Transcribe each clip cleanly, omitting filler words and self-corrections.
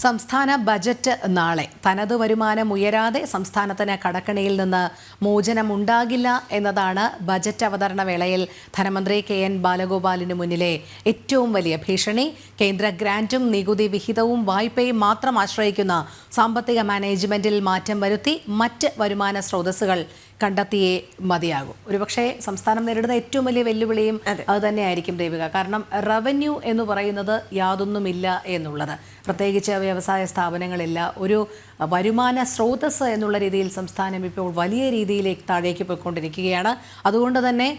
സംസ്ഥാന ബജറ്റ് നാളെ. തനത് വരുമാനം ഉയരാതെ സംസ്ഥാനത്തിന് കടക്കണിയിൽ നിന്ന് മോചനമുണ്ടാകില്ല എന്നതാണ് ബജറ്റ് അവതരണ വേളയിൽ ധനമന്ത്രി KN ബാലഗോപാലിന് മുന്നിലെ ഏറ്റവും വലിയ ഭീഷണി. കേന്ദ്ര ഗ്രാന്റും നികുതി വിഹിതവും വായ്പയും മാത്രം ആശ്രയിക്കുന്ന സാമ്പത്തിക മാനേജ്മെന്റിൽ മാറ്റം വരുത്തി മറ്റ് വരുമാന സ്രോതസ്സുകൾ കണ്ടെത്തിയേ മതിയാകും. ഒരുപക്ഷെ സംസ്ഥാനം നേരിടുന്ന ഏറ്റവും വലിയ വെല്ലുവിളിയും അത് തന്നെയായിരിക്കും ദേവിക. കാരണം റവന്യൂ എന്ന് പറയുന്നത് യാതൊന്നുമില്ല എന്നുള്ളത്, പ്രത്യേകിച്ച് വ്യവസായ സ്ഥാപനങ്ങളില്ല. ഒരു വരുമാന സ്രോതസ് എന്നുള്ള രീതിയിൽ സംസ്ഥാനം ഇപ്പോൾ വലിയ രീതിയിലേക്ക് താഴേക്ക് പോയിക്കൊണ്ടിരിക്കുകയാണ്. അതുകൊണ്ട് തന്നെ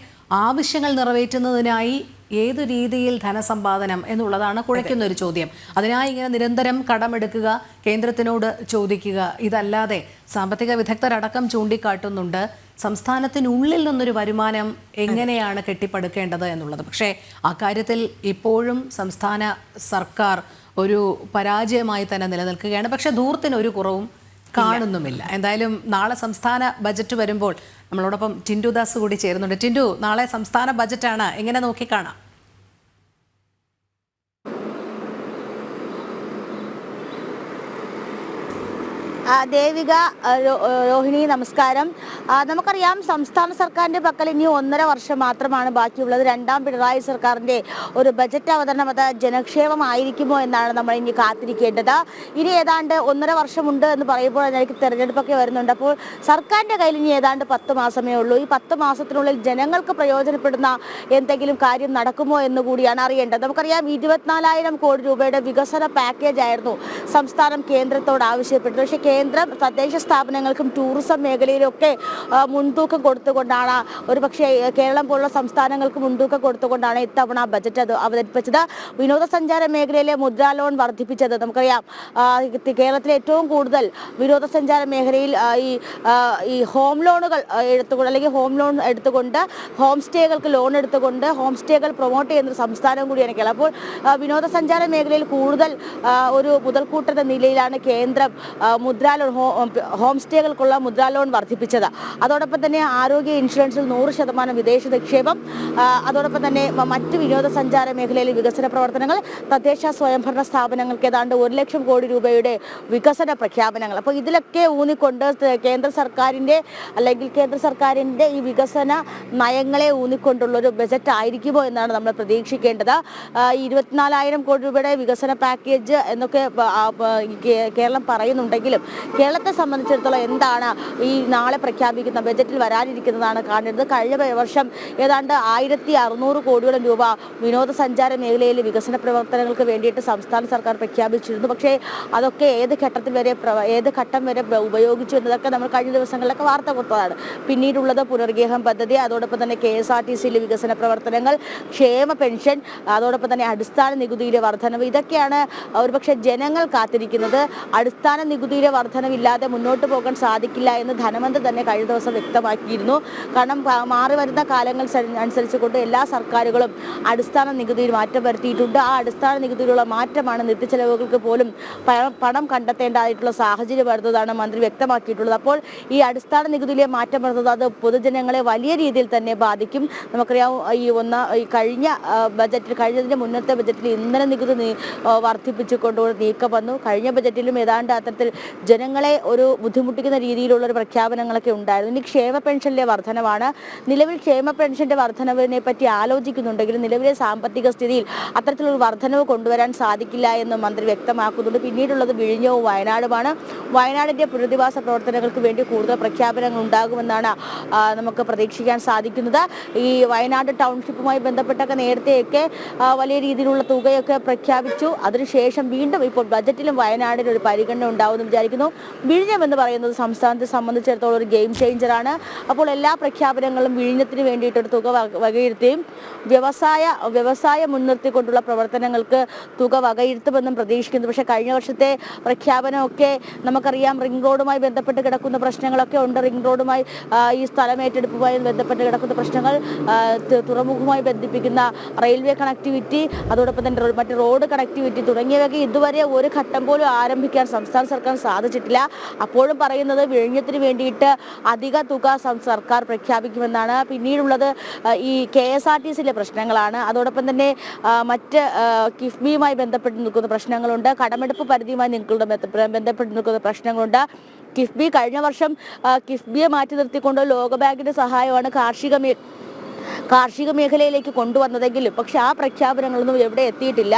ആവശ്യങ്ങൾ നിറവേറ്റുന്നതിനായി ഏതു രീതിയിൽ ധനസമ്പാദനം എന്നുള്ളതാണ് കുഴയ്ക്കുന്ന ഒരു ചോദ്യം. അതിനായി ഇങ്ങനെ നിരന്തരം കടമെടുക്കുക, കേന്ദ്രത്തിനോട് ചോദിക്കുക, ഇതല്ലാതെ സാമ്പത്തിക വിദഗ്ധരടക്കം ചൂണ്ടിക്കാട്ടുന്നുണ്ട് സംസ്ഥാനത്തിനുള്ളിൽ നിന്നൊരു വരുമാനം എങ്ങനെയാണ് കെട്ടിപ്പടുക്കേണ്ടത് എന്നുള്ളത്. പക്ഷേ അക്കാര്യത്തിൽ ഇപ്പോഴും സംസ്ഥാന സർക്കാർ ഒരു പരാജയമായി തന്നെ നിലനിൽക്കുകയാണ്. പക്ഷേ ധൂർത്തിന് ഒരു കുറവും കാണുന്നുമില്ല. എന്തായാലും നാളെ സംസ്ഥാന ബജറ്റ് വരുമ്പോൾ നമ്മളോടൊപ്പം ടിൻഡു ദാസ് കൂടി ചേരുന്നുണ്ട്. ടിൻഡു, നാളെ സംസ്ഥാന ബജറ്റാണ്, എങ്ങനെ നോക്കിക്കാണാം? ദേവിക, രോഹിണി, നമസ്കാരം. നമുക്കറിയാം സംസ്ഥാന സർക്കാരിൻ്റെ പക്കൽ ഇനി 1.5 വർഷം മാത്രമാണ് ബാക്കിയുള്ളത്. രണ്ടാം പിണറായി സർക്കാരിൻ്റെ ഒരു ബജറ്റ് അവതരണം അത് ജനക്ഷേമമായിരിക്കുമോ എന്നാണ് നമ്മൾ ഇനി കാത്തിരിക്കേണ്ടത്. ഇനി ഏതാണ്ട് 1.5 വർഷമുണ്ട് എന്ന് പറയുമ്പോൾ അതിലേക്ക് തെരഞ്ഞെടുപ്പൊക്കെ വരുന്നുണ്ട്. അപ്പോൾ സർക്കാരിൻ്റെ കയ്യിൽ ഇനി ഏതാണ്ട് 10 മാസമേ ഉള്ളൂ. ഈ 10 മാസത്തിനുള്ളിൽ ജനങ്ങൾക്ക് പ്രയോജനപ്പെടുന്ന എന്തെങ്കിലും കാര്യം നടക്കുമോ എന്ന് കൂടിയാണ് അറിയേണ്ടത്. നമുക്കറിയാം 24,000 കോടി രൂപയുടെ വികസന പാക്കേജ് ആയിരുന്നു സംസ്ഥാനം കേന്ദ്രത്തോട് ആവശ്യപ്പെട്ടത്. പക്ഷേ കേന്ദ്രം തദ്ദേശ സ്ഥാപനങ്ങൾക്കും ടൂറിസം മേഖലയിലൊക്കെ മുൻതൂക്കം കൊടുത്തുകൊണ്ടാണ്, ഒരുപക്ഷെ കേരളം പോലുള്ള സംസ്ഥാനങ്ങൾക്ക് മുൻതൂക്കം കൊടുത്തുകൊണ്ടാണ് ഇത്തവണ ബജറ്റ് അത് അവതരിപ്പിച്ചത്. വിനോദസഞ്ചാര മേഖലയിലെ മുദ്രാ ലോൺ വർദ്ധിപ്പിച്ചത് നമുക്കറിയാം. കേരളത്തിലെ ഏറ്റവും കൂടുതൽ വിനോദസഞ്ചാര മേഖലയിൽ ഈ ഹോം ലോണുകൾ എടുത്തുകൊണ്ട്, അല്ലെങ്കിൽ ഹോം ലോൺ എടുത്തുകൊണ്ട് ഹോം സ്റ്റേകൾക്ക് ലോൺ എടുത്തുകൊണ്ട് ഹോം സ്റ്റേകൾ പ്രൊമോട്ട് ചെയ്യുന്ന സംസ്ഥാനം കൂടിയാണ് കേരളം. അപ്പോൾ വിനോദസഞ്ചാര മേഖലയിൽ കൂടുതൽ ഒരു മുതൽക്കൂട്ടെന്ന നിലയിലാണ് കേന്ദ്രം ഹോം സ്റ്റേകൾക്കുള്ള മുദ്രാ ലോൺ വർദ്ധിപ്പിച്ചത്. അതോടൊപ്പം തന്നെ ആരോഗ്യ ഇൻഷുറൻസിൽ 100% വിദേശ നിക്ഷേപം, അതോടൊപ്പം തന്നെ മറ്റ് വിനോദസഞ്ചാര മേഖലയിലെ വികസന പ്രവർത്തനങ്ങൾ, തദ്ദേശ സ്വയംഭരണ സ്ഥാപനങ്ങൾക്ക് ഏതാണ്ട് 1 ലക്ഷം കോടി രൂപയുടെ വികസന പ്രഖ്യാപനങ്ങൾ. അപ്പോൾ ഇതിലൊക്കെ ഊന്നിക്കൊണ്ട് കേന്ദ്ര സർക്കാരിൻ്റെ ഈ വികസന നയങ്ങളെ ഊന്നിക്കൊണ്ടുള്ളൊരു ബജറ്റ് ആയിരിക്കുമോ എന്നാണ് നമ്മൾ പ്രതീക്ഷിക്കേണ്ടത്. 24,000 കോടി രൂപയുടെ വികസന പാക്കേജ് എന്നൊക്കെ കേരളം പറയുന്നുണ്ടെങ്കിലും കേരളത്തെ സംബന്ധിച്ചിടത്തോളം എന്താണ് ഈ നാളെ പ്രഖ്യാപിക്കുന്ന ബജറ്റിൽ വരാനിരിക്കുന്നതാണ് കാണുന്നത്. കഴിഞ്ഞ വർഷം ഏതാണ്ട് 1,600 കോടിയോളം രൂപ വിനോദസഞ്ചാര മേഖലയിലെ വികസന പ്രവർത്തനങ്ങൾക്ക് വേണ്ടിയിട്ട് സംസ്ഥാന സർക്കാർ പ്രഖ്യാപിച്ചിരുന്നു. പക്ഷേ അതൊക്കെ ഏത് ഘട്ടം വരെ ഉപയോഗിച്ചു എന്നതൊക്കെ നമ്മൾ കഴിഞ്ഞ ദിവസങ്ങളിലൊക്കെ വാർത്ത കൊടുത്തതാണ്. പിന്നീടുള്ളത് പുനർഗേഹം പദ്ധതി, അതോടൊപ്പം തന്നെ KSRTCയിലെ വികസന പ്രവർത്തനങ്ങൾ, ക്ഷേമ പെൻഷൻ, അതോടൊപ്പം തന്നെ അടിസ്ഥാന നികുതിയിലെ വർധനവ്, ഇതൊക്കെയാണ് ഒരുപക്ഷെ ജനങ്ങൾ കാത്തിരിക്കുന്നത്. അടിസ്ഥാന നികുതിയിലെ വർധനവില്ലാതെ മുന്നോട്ട് പോകാൻ സാധിക്കില്ല എന്ന് ധനമന്ത്രി തന്നെ കഴിഞ്ഞ ദിവസം വ്യക്തമാക്കിയിരുന്നു. കാരണം മാറി വരുന്ന കാലങ്ങൾ അനുസരിച്ചുകൊണ്ട് എല്ലാ സർക്കാരുകളും അടിസ്ഥാന നികുതിയിൽ മാറ്റം വരുത്തിയിട്ടുണ്ട്. ആ അടിസ്ഥാന നികുതിയിലുള്ള മാറ്റമാണ് നിത്യച്ചെലവുകൾക്ക് പോലും പണം കണ്ടെത്തേണ്ടതായിട്ടുള്ള സാഹചര്യം വരുന്നതാണ് മന്ത്രി വ്യക്തമാക്കിയിട്ടുള്ളത്. അപ്പോൾ ഈ അടിസ്ഥാന നികുതിയിലെ മാറ്റം വരുന്നത് അത് പൊതുജനങ്ങളെ വലിയ രീതിയിൽ തന്നെ ബാധിക്കും. നമുക്കറിയാം കഴിഞ്ഞതിൻ്റെ മുന്നത്തെ ബജറ്റിൽ ഇന്ധന നികുതി വർദ്ധിപ്പിച്ചുകൊണ്ടുള്ള നീക്കം വന്നു. കഴിഞ്ഞ ബജറ്റിലും ഏതാണ്ട് അത്തരത്തിൽ ജനങ്ങളെ ഒരു ബുദ്ധിമുട്ടിക്കുന്ന രീതിയിലുള്ള ഒരു പ്രഖ്യാപനങ്ങളൊക്കെ ഉണ്ടായിരുന്നു. ഇനി ക്ഷേമ പെൻഷനിലെ വർധനവാണ്. നിലവിൽ ക്ഷേമ പെൻഷന്റെ വർധനവിനെ പറ്റി ആലോചിക്കുന്നുണ്ടെങ്കിലും നിലവിലെ സാമ്പത്തിക സ്ഥിതിയിൽ അത്തരത്തിലൊരു വർധനവ് കൊണ്ടുവരാൻ സാധിക്കില്ല എന്ന് മന്ത്രി വ്യക്തമാക്കുന്നുണ്ട്. പിന്നീടുള്ളത് വിഴിഞ്ഞവും വയനാടുമാണ്. വയനാടിന്റെ പുനരധിവാസ പ്രവർത്തനങ്ങൾക്ക് വേണ്ടി കൂടുതൽ പ്രഖ്യാപനങ്ങൾ ഉണ്ടാകുമെന്നാണ് നമുക്ക് പ്രതീക്ഷിക്കാൻ സാധിക്കുന്നത്. ഈ വയനാട് ടൗൺഷിപ്പുമായി ബന്ധപ്പെട്ടൊക്കെ നേരത്തെയൊക്കെ വലിയ രീതിയിലുള്ള തുകയൊക്കെ പ്രഖ്യാപിച്ചു. അതിനുശേഷം വീണ്ടും ഇപ്പോൾ ബജറ്റിലും വയനാടിന് ഒരു പരിഗണന ഉണ്ടാവുമെന്ന് വിചാരിക്കുന്നു. വിഴിഞ്ഞം എന്ന് പറയുന്നത് സംസ്ഥാനത്തെ സംബന്ധിച്ചിടത്തോളം ഒരു ഗെയിം ചേഞ്ചറാണ്. അപ്പോൾ എല്ലാ പ്രഖ്യാപനങ്ങളും വിഴിഞ്ഞത്തിന് വേണ്ടിയിട്ടൊരു തുക വകയിരുത്തുകയും വ്യവസായം മുൻനിർത്തിക്കൊണ്ടുള്ള പ്രവർത്തനങ്ങൾക്ക് തുക വകയിരുത്തുമെന്നും പ്രതീക്ഷിക്കുന്നു. പക്ഷേ കഴിഞ്ഞ വർഷത്തെ പ്രഖ്യാപനമൊക്കെ നമുക്കറിയാം, റിംഗ് റോഡുമായി ബന്ധപ്പെട്ട് കിടക്കുന്ന പ്രശ്നങ്ങളൊക്കെ ഉണ്ട്. റിംഗ് റോഡുമായി ഈ സ്ഥലമേറ്റെടുപ്പുമായി ബന്ധപ്പെട്ട് കിടക്കുന്ന പ്രശ്നങ്ങൾ, തുറമുഖവുമായി ബന്ധിപ്പിക്കുന്ന റെയിൽവേ കണക്ടിവിറ്റി, അതോടൊപ്പം തന്നെ മറ്റ് റോഡ് കണക്ടിവിറ്റി തുടങ്ങിയവയൊക്കെ ഇതുവരെ ഒരു ഘട്ടം പോലും ആരംഭിക്കാൻ സംസ്ഥാന സർക്കാർ സാധിച്ചിട്ടില്ല. അപ്പോഴും പറയുന്നത് വിഴിഞ്ഞത്തിന് വേണ്ടിയിട്ട് അധിക തുക സർക്കാർ പ്രഖ്യാപിക്കുമെന്നാണ്. പിന്നീടുള്ളത് ഈ KSRTCയിലെ പ്രശ്നങ്ങളാണ്. അതോടൊപ്പം തന്നെ മറ്റ് കിഫ്ബിയുമായി ബന്ധപ്പെട്ട് നിൽക്കുന്ന പ്രശ്നങ്ങളുണ്ട്. കടമെടുപ്പ് പരിധിയുമായി ബന്ധപ്പെട്ട് നിൽക്കുന്ന പ്രശ്നങ്ങളുണ്ട്. കിഫ്ബി കഴിഞ്ഞ വർഷം കിഫ്ബിയെ മാറ്റി നിർത്തിക്കൊണ്ട് ലോകബാങ്കിന്റെ സഹായമാണ് കാർഷിക മേഖലയിലേക്ക് കൊണ്ടുവന്നതെങ്കിലും പക്ഷെ ആ പ്രഖ്യാപനങ്ങളൊന്നും എവിടെ എത്തിയിട്ടില്ല.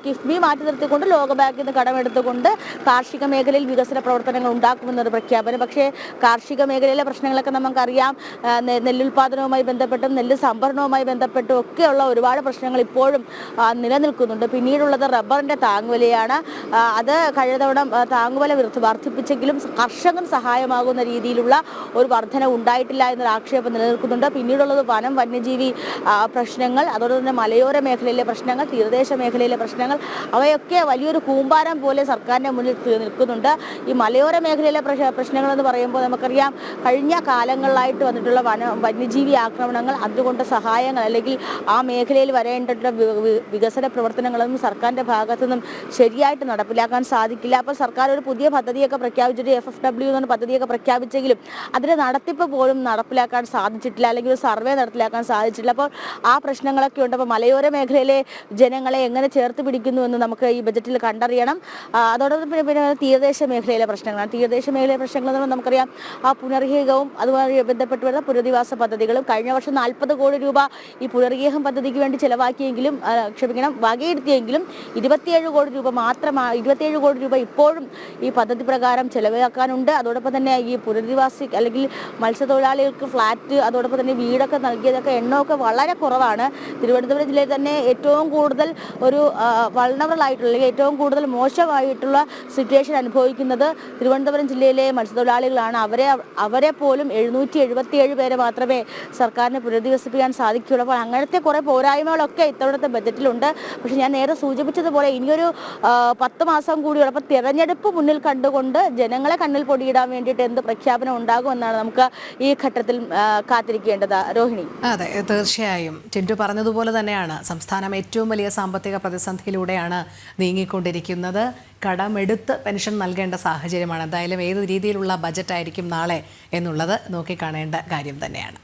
കിഫ്ബി മാറ്റി നിർത്തിക്കൊണ്ട് ലോകബാങ്കിൽ നിന്ന് കടമെടുത്തുകൊണ്ട് കാർഷിക മേഖലയിൽ വികസന പ്രവർത്തനങ്ങൾ ഉണ്ടാക്കുമെന്നൊരു പ്രഖ്യാപനം. പക്ഷേ കാർഷിക മേഖലയിലെ പ്രശ്നങ്ങളൊക്കെ നമുക്കറിയാം. നെല്ലുൽപാദനവുമായി ബന്ധപ്പെട്ടും നെല്ല് സംഭരണവുമായി ബന്ധപ്പെട്ടും ഒക്കെയുള്ള ഒരുപാട് പ്രശ്നങ്ങൾ ഇപ്പോഴും നിലനിൽക്കുന്നുണ്ട്. പിന്നീടുള്ളത് റബ്ബറിന്റെ താങ്ങുവിലയാണ്. അത് കഴിഞ്ഞ തവണ താങ്ങുവില വർദ്ധിപ്പിച്ചെങ്കിലും കർഷകന് സഹായമാകുന്ന രീതിയിലുള്ള ഒരു വർധന ഉണ്ടായിട്ടില്ല എന്നൊരു ആക്ഷേപം നിലനിൽക്കുന്നുണ്ട്. പിന്നീടുള്ളത് വന്യജീവി പ്രശ്നങ്ങൾ, അതോടൊപ്പം തന്നെ മലയോര മേഖലയിലെ പ്രശ്നങ്ങൾ, തീരദേശ മേഖലയിലെ പ്രശ്നങ്ങൾ, അവയൊക്കെ വലിയൊരു കൂമ്പാരം പോലെ സർക്കാരിന്റെ മുന്നിൽ നിൽക്കുന്നുണ്ട്. ഈ മലയോര മേഖലയിലെ പ്രശ്നങ്ങൾ എന്ന് പറയുമ്പോൾ നമുക്കറിയാം കഴിഞ്ഞ കാലങ്ങളിലായിട്ട് വന്നിട്ടുള്ള വന്യജീവി ആക്രമണങ്ങൾ, അതുകൊണ്ട് സഹായങ്ങൾ അല്ലെങ്കിൽ ആ മേഖലയിൽ വരേണ്ടിട്ടുള്ള വികസന പ്രവർത്തനങ്ങളൊന്നും സർക്കാരിന്റെ ഭാഗത്തു നിന്നും ശരിയായിട്ട് നടപ്പിലാക്കാൻ സാധിക്കില്ല. അപ്പോൾ സർക്കാർ ഒരു പുതിയ പദ്ധതിയൊക്കെ പ്രഖ്യാപിച്ചിട്ട് FFW എന്ന പദ്ധതിയൊക്കെ പ്രഖ്യാപിച്ചെങ്കിലും അതിന്റെ നടത്തിപ്പ് പോലും നടപ്പിലാക്കാൻ സാധിച്ചിട്ടില്ല, അല്ലെങ്കിൽ ഒരു സർവേ നടപ്പിലാക്കാൻ സാധിച്ചിട്ടില്ല. അപ്പോൾ ആ പ്രശ്നങ്ങളൊക്കെ ഉണ്ട്. അപ്പോൾ മലയോര മേഖലയിലെ ജനങ്ങളെ എങ്ങനെ ചേർത്ത് പിടിക്കുന്നു എന്ന് നമുക്ക് ഈ ബജറ്റിൽ കണ്ടറിയണം. അതോടൊപ്പം പിന്നെ തീരദേശ മേഖലയിലെ പ്രശ്നങ്ങളാണ്. തീരദേശ മേഖലയിലെ പ്രശ്നങ്ങൾ നമുക്കറിയാം പുനർഗേഹവും അതുമായി ബന്ധപ്പെട്ട് വരുന്ന പുനരധിവാസ പദ്ധതികളും. കഴിഞ്ഞ വർഷം 40 കോടി രൂപ ഈ പുനർഗേഹം പദ്ധതിക്ക് വേണ്ടി ചെലവാക്കിയെങ്കിലും വകയിരുത്തിയെങ്കിലും 27 കോടി രൂപ ഇപ്പോഴും ഈ പദ്ധതി പ്രകാരം ചെലവാക്കാനുണ്ട്. അതോടൊപ്പം തന്നെ ഈ പുനരധിവാസി അല്ലെങ്കിൽ മത്സ്യത്തൊഴിലാളികൾക്ക് ഫ്ലാറ്റ്, അതോടൊപ്പം തന്നെ വീടൊക്കെ നൽകിയതൊക്കെ എണ്ണമൊക്കെ വളരെ കുറവാണ്. തിരുവനന്തപുരം ജില്ലയിൽ തന്നെ ഏറ്റവും കൂടുതൽ ഒരു വൾണറബിൾ ആയിട്ടുള്ള അല്ലെങ്കിൽ ഏറ്റവും കൂടുതൽ മോശമായിട്ടുള്ള സിറ്റുവേഷൻ അനുഭവിക്കുന്നത് തിരുവനന്തപുരം ജില്ലയിലെ മത്സ്യത്തൊഴിലാളികളാണ്. അവരെ പോലും 777 പേരെ മാത്രമേ സർക്കാരിന് പുനരധിവസിപ്പിക്കാൻ സാധിക്കുകയുള്ളൂ. അപ്പോൾ അങ്ങനത്തെ കുറേ പോരായ്മകളൊക്കെ ഇത്തവണത്തെ ബജറ്റിലുണ്ട്. പക്ഷേ ഞാൻ നേരെ സൂചിപ്പിച്ചതുപോലെ ഇനിയൊരു 10 മാസം കൂടിയുള്ളൂ. അപ്പോൾ തിരഞ്ഞെടുപ്പ് മുന്നിൽ കണ്ടുകൊണ്ട് ജനങ്ങളെ കണ്ണിൽ പൊടിയിടാൻ വേണ്ടിയിട്ട് എന്ത് പ്രഖ്യാപനം ഉണ്ടാകുമെന്നാണ് നമുക്ക് ഈ ഘട്ടത്തിൽ കാത്തിരിക്കേണ്ടത്. രോഹിണി. അതെ, തീർച്ചയായും ടിൻറ്റു പറഞ്ഞതുപോലെ തന്നെയാണ് സംസ്ഥാനം ഏറ്റവും വലിയ സാമ്പത്തിക പ്രതിസന്ധിയിലൂടെയാണ് നീങ്ങിക്കൊണ്ടിരിക്കുന്നത്. കടമെടുത്ത് പെൻഷൻ നൽകേണ്ട സാഹചര്യമാണ്. എന്തായാലും ഏത് രീതിയിലുള്ള ബജറ്റായിരിക്കും നാളെ എന്നുള്ളത് നോക്കിക്കാണേണ്ട കാര്യം തന്നെയാണ്.